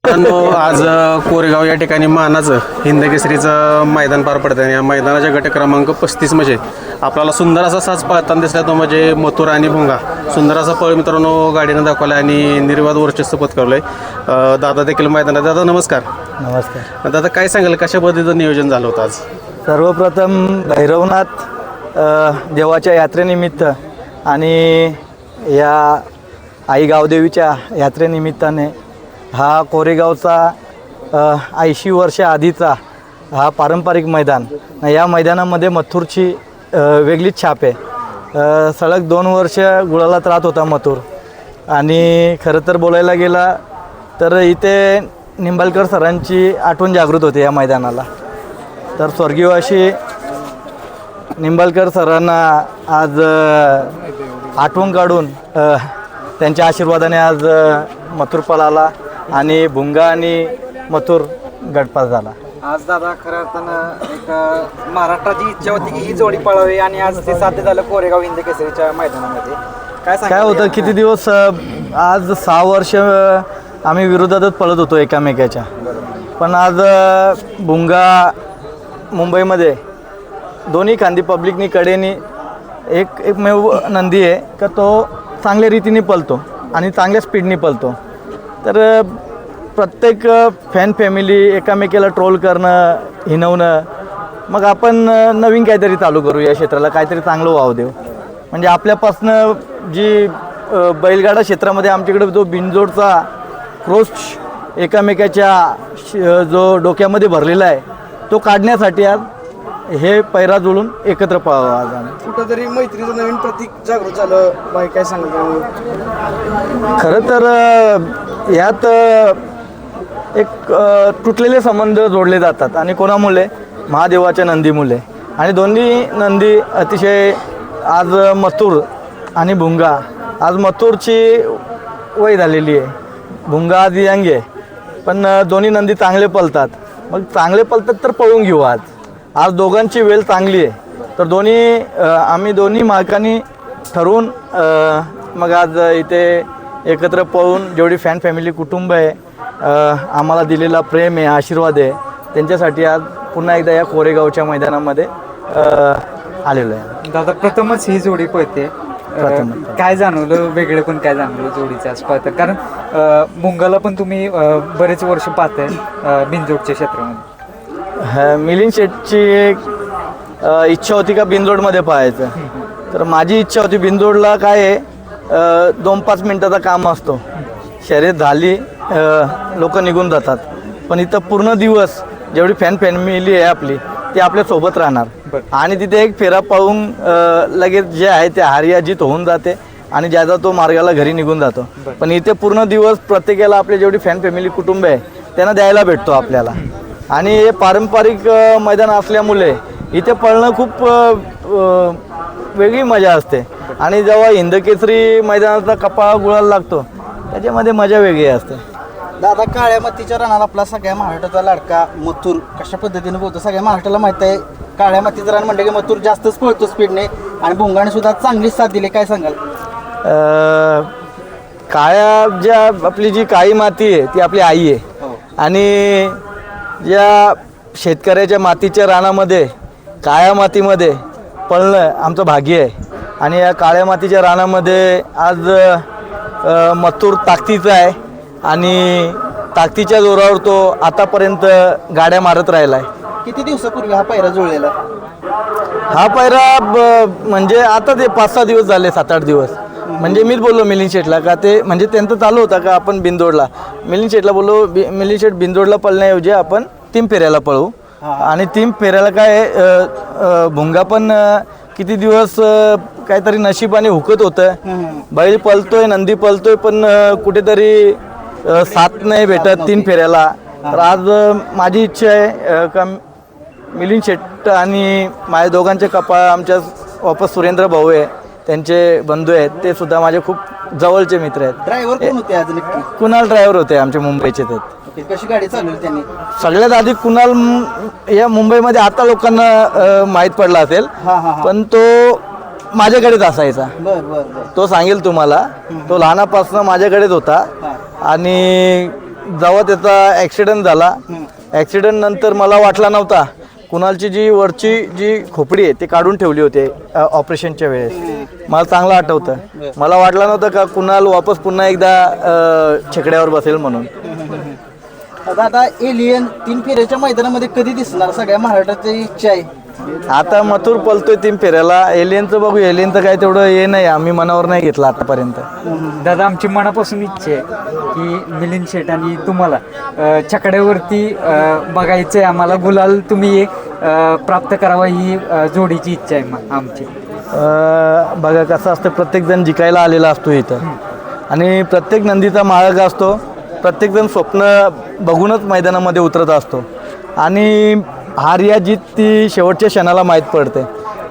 आज कोरेगाव या ठिकाणी मानाचं हिंदकेसरीचं मैदान पार पडतं आणि या मैदानाच्या गट क्रमांक 35 म्हणजे आपल्याला सुंदर असा साज पळताना दिसला तो म्हणजे मथुर आणि भुंगा. सुंदर असा पळ मित्रांनो गाडीनं दाखवला आणि निर्वाद वर्चस्व पत्करलं आहे. दादा देखील मैदानात. दादा नमस्कार. नमस्कार दादा काय सांगाल कशा पद्धतीचं नियोजन झालं होतं आज? सर्वप्रथम भैरवनाथ देवाच्या यात्रेनिमित्त आणि या आई गावदेवीच्या यात्रेनिमित्ताने हा कोरेगावचा 80 वर्ष आधीचा हा पारंपरिक मैदान. या मैदानामध्ये मथुरची वेगळीच छाप आहे. सलग 2 वर्ष गुळालात राहत होता मथुर. आणि खरं तर बोलायला गेला तर इथे निंबाळकर सरांची आठवण जागृत होते या मैदानाला. तर स्वर्गीय अशी निंबाळकर सरांना आज आठवण काढून त्यांच्या आशीर्वादाने आज मथुर पळाला आणि भुंगा आणि मथुर गटपास झाला. आज दादा खऱ्या अर्थानं एक महाराष्ट्राची इच्छा होती की ही जोडी पळावी आणि आज ते साध्य झालं कोरेगाव हिंदकेसरीच्या मैदानामध्ये. काय होतं किती दिवस आज 6 वर्ष आम्ही विरोधातच पळत होतो एकामेकाच्या. पण आज भुंगा मुंबईमध्ये दोन्ही खांदी पब्लिकनी कडेनी एकमेव नंदी आहे का तो चांगल्या रीतीने पळतो आणि चांगल्या स्पीडनी पळतो. तर प्रत्येक फॅन फॅमिली एकामेकाला ट्रोल करणं हिनवणं मग आपण नवीन काहीतरी चालू करू या क्षेत्राला काहीतरी चांगलं वाव देऊ. म्हणजे आपल्यापासनं जी बैलगाडा क्षेत्रामध्ये आमच्याकडे जो बिनजोडचा क्रोश एकामेकाच्या जो डोक्यामध्ये भरलेला आहे तो काढण्यासाठी आज हे पैरा जुळून एकत्र पळावं. आज आम्ही कुठंतरी मैत्रीचं नवीन प्रतीक जागृत झालं बाई. काय सांगितलं खरं तर यात एक तुटलेले संबंध जोडले जातात आणि कोणामुळे महादेवाच्या नंदीमुळे. आणि दोन्ही नंदी अतिशय आज मथुर आणि भुंगा. आज मथुरची वय झालेली आहे, भुंगा आज यंग आहे. पण दोन्ही नंदी चांगले पळतात. मग चांगले पळतात तर पळून घेऊ. आज दोघांची वेळ चांगली आहे. तर आम्ही दोन्ही मालकांनी ठरवून मग आज इथे एकत्र पळून जेवढी फॅन फॅमिली कुटुंब आहे आम्हाला दिलेला प्रेम आहे आशीर्वाद आहे त्यांच्यासाठी आज पुन्हा एकदा या कोरेगावच्या मैदानामध्ये आलेलो आहे. दादा प्रथमच ही जोडी पळते. काय जाणवलं वेगळे पण काय जाणवलं जोडीचं आज पळतं? कारण भुंगाला पण तुम्ही बरेच वर्ष पाहताय बिनजोडच्या क्षेत्रामध्ये. मिलिंद शेठची एक इच्छा होती का बिनजोडमध्ये पाहायचं. तर माझी इच्छा होती बिनजोडला काय आहे 2-5 मिनटाचा काम असतो. शर्यत झाली लोक निघून जातात. पण इथं पूर्ण दिवस जेवढी फॅन फॅमिली आहे आपली ती आपल्यासोबत राहणार आणि तिथे एक फेरा पाहून लगेच जे आहे ते हार्या जीत होऊन जाते आणि ज्याचा तो मार्गाला घरी निघून जातो. पण इथे पूर्ण दिवस प्रत्येकाला आपली जेवढी फॅन फॅमिली कुटुंब आहे त्यांना द्यायला भेटतो आपल्याला. आणि हे पारंपरिक मैदान असल्यामुळे इथे पळणं खूप वेगळी मजा असते. आणि जेव्हा हिंदकेसरी मैदानाचा कपाळा गुळाला लागतो त्याच्यामध्ये मजा वेगळी असते. दादा काळ्या मातीच्या रणाला आपला सगळ्या महाराष्ट्राचा लाडका मथुर कशा पद्धतीने बोलतो सगळ्या महाराष्ट्राला माहित आहे. काळ्या मातीचं रण म्हणलं की मथुर जास्तच पळतो स्पीडने आणि भुंगाने सुद्धा चांगलीच साथ दिली. काय सांगाल? काळ्या ज्या आपली जी काळी माती आहे ती आपली आई आहे. आणि या शेतकऱ्याच्या मातीच्या रानामध्ये काळ्या मातीमध्ये पळणं आमचं भाग्य आहे. आणि या काळ्या मातीच्या रानामध्ये आज मथुर ताकदीचा आहे आणि ताकदीच्या जोरावर तो आतापर्यंत गाड्या मारत राहिला आहे. किती दिवसापूर्वी हा पैरा जुळलेला? हा पैरा म्हणजे आता ते 5-6 दिवस झाले, 7-8 दिवस. म्हणजे मीच बोललो मिलिंद शेठला का ते म्हणजे त्यांचं चालू होता का आपण बिनजोडला. मिलिंद शेठला बोललो मिलिंद शेठ बिनजोडला पळण्याऐवजी आपण 3 फेऱ्याला पळू. आणि 3 फेऱ्याला काय भुंगा पण किती दिवस काहीतरी नशिबाने हुकत होतं. बैल पळतोय नंदी पळतोय पण कुठेतरी साथ नाही भेटत 3 फेऱ्याला. तर आज माझी इच्छा आहे का मिलिंद शेठ आणि माझ्या दोघांचे कपाळ आमच्या वापस सुरेंद्र भाऊ आहे त्यांचे बंधू आहेत ते सुद्धा माझे खूप जवळचे मित्र आहेत. ड्रायव्हर कोण होते आज नक्की? कुणाल ड्रायव्हर होते आमचे मुंबईचे. ते कशी गाडी चालवली त्यांनी? सगळ्यात आधी कुणाल या मुंबईमध्ये आता लोकांना माहीत पडला असेल पण तो माझ्याकडेच असायचा. बर बर तो सांगेल तुम्हाला. तो लहानापासून माझ्याकडेच होता आणि जेव्हा त्याचा ॲक्सिडेंट झाला, ॲक्सिडेंट नंतर मला वाटला नव्हता. कुणालची जी वरची जी खोपडी आहे ती काढून ठेवली होती ऑपरेशनच्या वेळेस. मला चांगलं आठवतं. मला वाटलं नव्हतं का कुणाल वापस पुन्हा एकदा छकड्यावर बसेल म्हणून. दादा एलियन 3 फेऱ्याच्या मैदानामध्ये कधी दिसणार? सगळ्या महाराष्ट्राची इच्छा आहे. आता मथुर पलतोय 3 फेऱ्याला. एलियनचं बघू. एलियनचं काय तेवढं हे नाही, आम्ही मनावर नाही घेतलं आतापर्यंत. दादा आमची मनापासून इच्छा आहे की मिलिंद शेठ आणि तुम्हाला छकड्यावरती बघायचं आहे. आम्हाला गुलाल तुम्ही प्राप्त करावा ही जोडीची इच्छा आहे आमची. बघा कसं असतं, प्रत्येकजण जिकायला आलेला असतो इथं आणि प्रत्येक नंदीचा मालक असतो. प्रत्येकजण स्वप्न बघूनच मैदानामध्ये उतरत असतो आणि हार या जीत ती शेवटच्या क्षणाला माहीत पडते.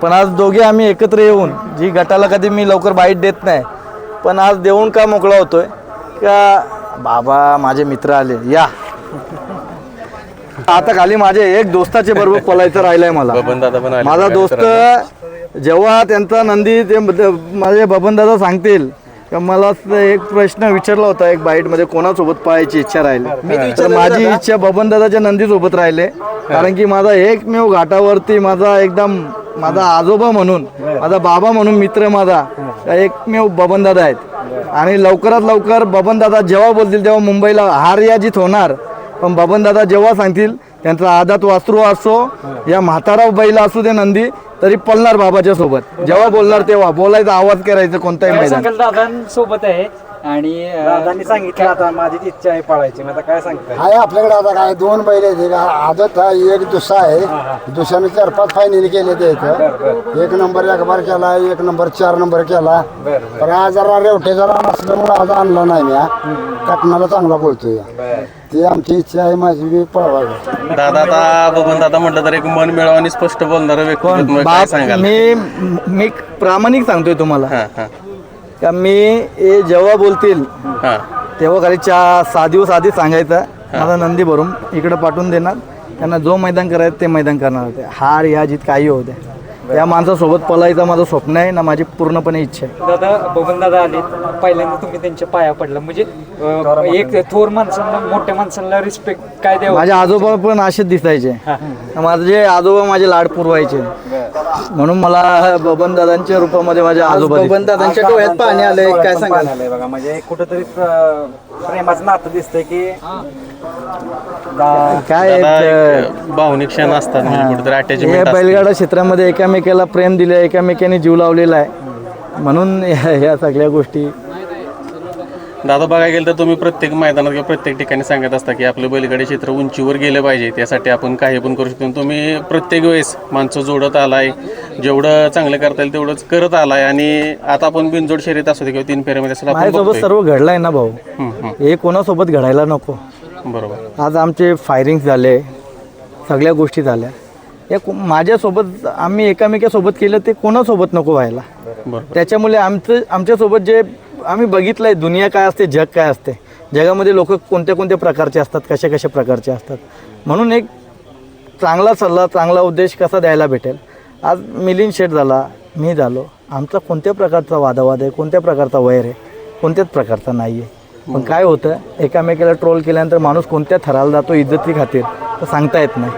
पण आज दोघे आम्ही एकत्र येऊन, जी गटाला कधी मी लवकर बाईट देत नाही, पण आज देऊन का मोकळा होतोय का बाबा माझे मित्र आले या. आता खाली माझे एक दोस्ताचे बरोबर पलायचं राहिलंय मला. माझा दोस्त जेव्हा त्यांचा नंदी ते माझे बबनदादा सांगतील का मला एक प्रश्न विचारला होता एक बाईटमध्ये, कोणासोबत पळायची इच्छा राहिली, तर माझी इच्छा बबनदादाच्या नंदीसोबत राहिले. कारण की माझा एकमेव घाटावरती माझा आजोबा म्हणून, माझा बाबा म्हणून मित्र माझा एकमेव बबनदादा आहेत. आणि लवकरात लवकर बबनदादा जेव्हा बोलतील तेव्हा मुंबईला हार या जीत होणार. पण बबनदादा जेव्हा सांगतील, त्यांचा आदात वासरू असो या म्हातारा बैल असू दे नंदी, तरी पळणार बाबाच्या सोबत. जेव्हा बोलणार तेव्हा बोलायचा, आवाज करायचं कोणताही मैदान. दादांसोबत आहे आणि दादांनी सांगितलं आता माझी इच्छा आहे पळायची. आता काय सांगताय? आहे आपल्याकडे आता काय 2 बैल आहेत. आदत आहे, एक दुसरा आहे. दुसऱ्याने 4-5 फायनल केले ते इथं. 1 नंबर 1 बार केला, 1 नंबर 4 नंबर केला. पण आज जरा रेवटे जरा नसल्यामुळे आज आणला नाही मी. कटणाला चांगला बोलतोय. ती आमची इच्छा आहे, माझी मी पळवायची. दादा आता बबन दादा म्हटलं तर एक मन मिळावं आणि स्पष्ट बोलणारं व्यक्ती काय सांगाल? मी प्रामाणिक सांगतोय तुम्हाला हां हां का मी जेव्हा बोलतील हां तेव्हा खाली 6 दिवस आधी सांगायचं, माझा नंदी भरून इकडे पाठवून देणार. त्यांना जो मैदान करायचं ते मैदान करणार होते. हार या जीत काही होते, या माणसासोबत पळायचं माझं स्वप्न आहे ना, माझी पूर्णपणे इच्छा आहे. दादा बबन दादा आले, पहिल्यांदा तुम्ही त्यांच्या पाया पडला. म्हणजे एक थोर माणसांना, मोठ्या माणसांना रिस्पेक्ट काय द्यावं? माझे आजोबा पण असेच दिसायचे. माझे आजोबा माझे लाड पुरवायचे, म्हणून मला बबन दादांच्या रूपामध्ये माझे आजोबा बबन दादांच्या डोळ्यात पाणी आलंय, काय सांगाल? बघा म्हणजे कुठंतरी प्रेमाचं नातं दिसतंय की काय भावनिक क्षण असतात, म्हणजे कुठेतरी या अटॅचमेंट बैलगाडा क्षेत्रामध्ये एकामेकाला प्रेम दिले, एकामेकाने जीव लावलेला आहे, म्हणून ह्या सगळ्या गोष्टी. दादा बघायला गेलं तर तुम्ही प्रत्येक मैदानात किंवा प्रत्येक ठिकाणी सांगत असता की आपलं बैलगाडी क्षेत्र उंचीवर गेलं पाहिजे, त्यासाठी आपण काही पण करू शकतो. तुम्ही प्रत्येक वेळेस माणसं जोडत आलाय, जेवढं चांगलं करता येईल तेवढंच करत आलाय. आणि आता आपण बिनजोड शर्यत असू दे किंवा 3 फेऱ्यामध्ये असं आपण माझ्यासोबत बघतोय. सर्व घडलाय ना भाऊ, हे कोणासोबत घडायला नको. बरोबर. आज आमचे फायरिंग झाले, सगळ्या गोष्टी झाल्या, या माझ्यासोबत आम्ही एकामेकासोबत केलं ते कोणासोबत नको व्हायला. बरोबर. त्याच्यामुळे आमच्यासोबत जे आम्ही बघितलं आहे, दुनिया काय असते, जग काय असते, जगामध्ये लोक कोणत्या कोणत्या प्रकारचे असतात, कशा कशा प्रकारचे असतात, म्हणून एक चांगला सल्ला, चांगला उद्देश कसा द्यायला भेटेल. आज मिलिंद शेठ झाला, मी झालो, आमचा कोणत्या प्रकारचा वादावाद आहे, कोणत्या प्रकारचा वैर आहे, कोणत्याच प्रकारचा नाही आहे. पण काय होतं, एकामेकाला ट्रोल केल्यानंतर माणूस कोणत्या थराला जातो इज्जती खातीर, तर सांगता येत नाही.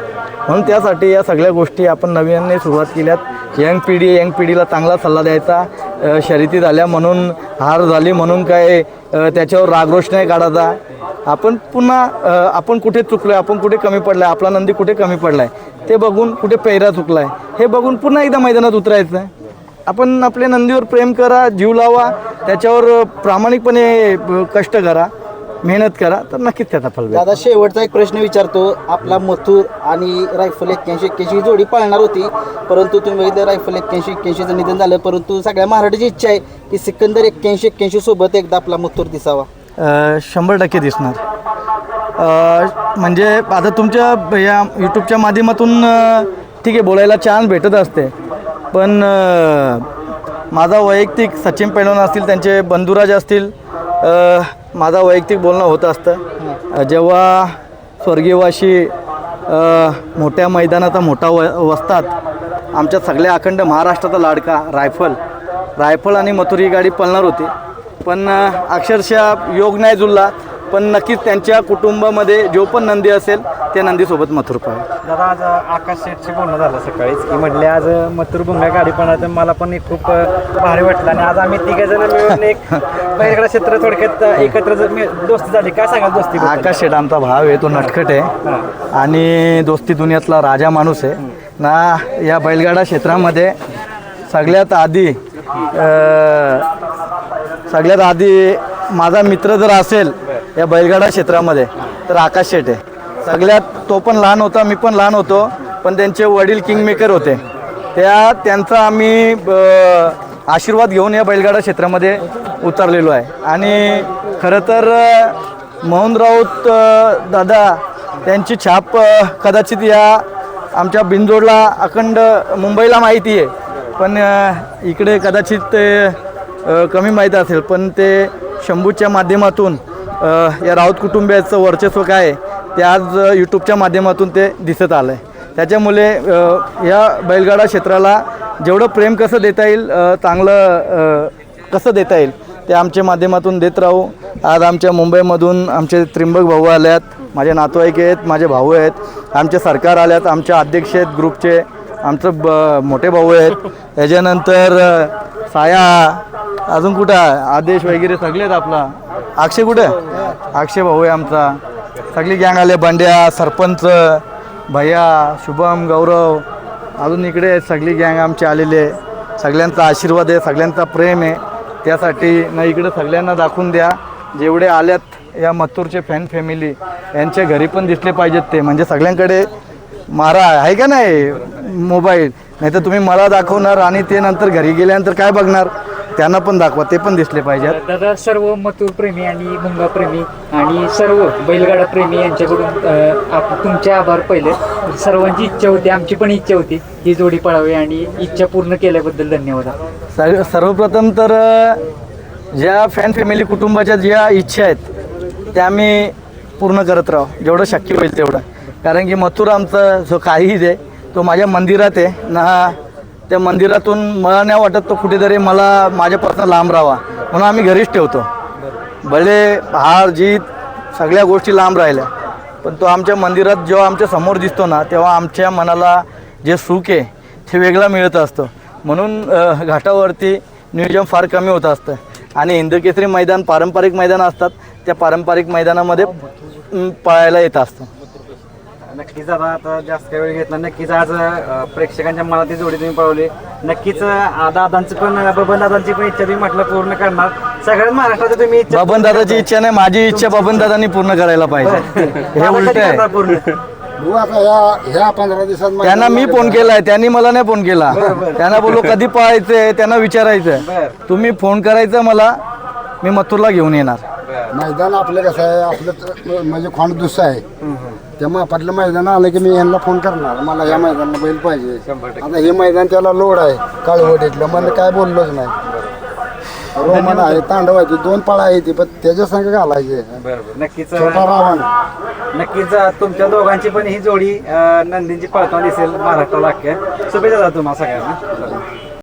म्हणून त्यासाठी या सगळ्या गोष्टी आपण नव्याने सुरुवात केल्यात. यंग पिढीला चांगला सल्ला द्यायचा. शर्यती झाल्या म्हणून, हार झाली म्हणून काय त्याच्यावर रागरोष नाही काढायचा. आपण पुन्हा आपण कुठे चुकलो आहे, आपण कुठे कमी पडला आहे, आपला नंदी कुठे कमी पडला आहे ते बघून, कुठे पेहरा चुकला आहे हे बघून पुन्हा एकदा मैदानात उतरायचं. आपण आपल्या नंदीवर प्रेम करा, जीव लावा, त्याच्यावर प्रामाणिकपणे कष्ट करा, मेहनत करा, तर नक्कीच त्याचा फल भेटेल. दादा शेवटचा एक प्रश्न विचारतो. आपला मथुर आणि रायफल 81-81 ही जोडी पाळणार होती, परंतु तुम्ही बघितलं रायफल 81-81चं निधन झालं. परंतु सगळ्या महाराष्ट्राची इच्छा आहे की सिकंदर 81-81 सोबत एकदा आपला मथुर दिसावा. 100% दिसणार. म्हणजे आता तुमच्या या यूट्यूबच्या माध्यमातून ठीक आहे बोलायला चान्स भेटत असते, पण माझा वैयक्तिक सचिन पैलवान असतील, त्यांचे बंधुराज असतील, माझा वैयक्तिक बोलणं होत असतं. जेव्हा स्वर्गीयवाशी मोठ्या मैदानाचा मोठा वस्तात, आमच्या सगळ्या अखंड महाराष्ट्राचा लाडका रायफल आणि मथुर ही गाडी पळणार होती, पण अक्षरशः योग नाही जुळला. पण नक्कीच त्यांच्या कुटुंबामध्ये जो पण नंदी असेल त्या नंदीसोबत मथुर पाहिजे. दादा आज आकाश शेठशी बोलणं झालं सकाळीच की म्हटले आज मथुर भुंगा गाडी पण आहे, तर मला पण एक खूप भारी वाटलं आणि आज आम्ही तिघजण मिळून एक बैलगाडा क्षेत्र थोडक्यात एकत्र दोस्ती झाली. काय सांगाल दोस्ती? आकाश शेठ आमचा भाव आहे, तो नटखट आहे आणि दोस्ती दुनियातला राजा माणूस आहे ना. या बैलगाडा क्षेत्रामध्ये सगळ्यात आधी माझा मित्र जर असेल या बैलगाडा क्षेत्रामध्ये तर आकाश शेठ आहे. सगळ्यात तो पण लहान होता, मी पण लहान होतो, पण त्यांचे वडील किंगमेकर होते. त्यांचा आम्ही आशीर्वाद घेऊन या बैलगाडा क्षेत्रामध्ये उतरलेलो आहे. आणि खरं तर मोहन राऊत दादा त्यांची छाप कदाचित या आमच्या बिनजोडला अखंड मुंबईला माहिती आहे, पण इकडे कदाचित ते कमी माहीत असेल. पण ते शंभूच्या माध्यमातून या राऊत कुटुंबियाचं वर्चस्व काय आहे ते आज यूट्यूबच्या माध्यमातून ते दिसत आलं आहे. त्याच्यामुळे या बैलगाडा क्षेत्राला जेवढं प्रेम कसं देता येईल, चांगलं कसं देता येईल ते आमच्या माध्यमातून देत राहू. आज आमच्या मुंबईमधून आमचे त्रिंबक भाऊ आल्यात, माझे नातेवाईक आहेत, माझे भाऊ आहेत, आमचे सरकार आल्यात, आमचे अध्यक्ष आहेत ग्रुपचे, आमचं मोठे भाऊ आहेत, त्याच्यानंतर साया, अजून कुठं आदेश वगैरे सगळे आहेत. आपला अक्षय कुठं? अक्षय भाऊ आहे आमचा, सगळी गँग आले, बंड्या, सरपंच, भैया, शुभम, गौरव, अजून इकडे सगळी गँग आमची आलेली आहे. सगळ्यांचा आशीर्वाद आहे, सगळ्यांचा प्रेम आहे. त्यासाठी ना इकडे सगळ्यांना दाखवून द्या, जेवढे आल्यात या मथुरचे फॅन फॅमिली यांच्या घरी पण दिसले पाहिजेत ते. म्हणजे सगळ्यांकडे मारा आहे का नाही मोबाईल, नाही तर तुम्ही मला दाखवणार आणि ते नंतर घरी गेल्यानंतर काय बघणार, त्यांना पण दाखवा, ते पण दिसले पाहिजेत. दादा सर्व मथुर प्रेमी आणि भुंगा प्रेमी आणि सर्व बैलगाडा प्रेमी यांच्याकडून तुमचे आभार. पहिले सर्वांची इच्छा होती, आमची पण इच्छा होती ही जोडी पळावी आणि इच्छा पूर्ण केल्याबद्दल धन्यवाद. सर्वप्रथम तर ज्या फॅन फॅमिली कुटुंबाच्या ज्या इच्छा आहेत त्या आम्ही पूर्ण करत राहू जेवढं शक्य होईल तेवढं. कारण की मथुर आमचा जो काहीच आहे तो माझ्या मंदिरात आहे ना. त्या मंदिरातून मला नाही वाटत तो कुठेतरी मला माझ्यापासून लांब राहावा, म्हणून आम्ही घरीच ठेवतो. भले हार जीत सगळ्या गोष्टी लांब राहिल्या, पण तो आमच्या मंदिरात जेव्हा आमच्या समोर दिसतो ना तेव्हा आमच्या मनाला जे सुख आहे ते वेगळं मिळत असतं. म्हणून घाटावरती नियोजन फार कमी होत असतं आणि हिंदकेसरी मैदान पारंपरिक मैदान असतात, त्या पारंपरिक मैदानामध्ये पळायला येत असतं. नक्कीच दादा आता जास्त काही वेळ घेतला. नक्कीच आज प्रेक्षकांच्या मनात ती जोडी तुम्ही पळवली. नक्कीच दादांची पण बबन दादांची पण इच्छा तुम्ही म्हटलं पूर्ण करणार. सगळ्यात महाराष्ट्रात तुम्ही इच्छा बबन दादाची इच्छा नाही, माझी इच्छा बबन दादांनी पूर्ण करायला पाहिजे. हे उलट आहे. पूर्ण भाऊ आता ह्या 15 दिवसात त्यांना मी फोन केलाय, त्यांनी मला नाही फोन केला. त्यांना बोललो कधी पळायचंय, त्यांना विचारायचं, तुम्ही फोन करायचं मला, मी मथुरला घेऊन येणार. मैदान आपलं कसं आहे, आपलं म्हणजे खोंड दुसरं आहे, त्यामुळे आपलं मैदान आलं की मी यांना फोन करणार, मला या मैदानाला बैल पाहिजे. आता हे मैदान त्याला लोड आहे काळवडीतलं, मला काय बोललोच नाही. रोमन आहे, तांडवायची 2 पाळा आहे ती, पण त्याच्या संग घालायचे. नक्कीच छोटा रावण. नक्कीच तुमच्या दोघांची पण ही जोडी नंदींची पळताना दिसेल महाराष्ट्राला. शुभेच्छा तुम्हाला सगळ्यांना.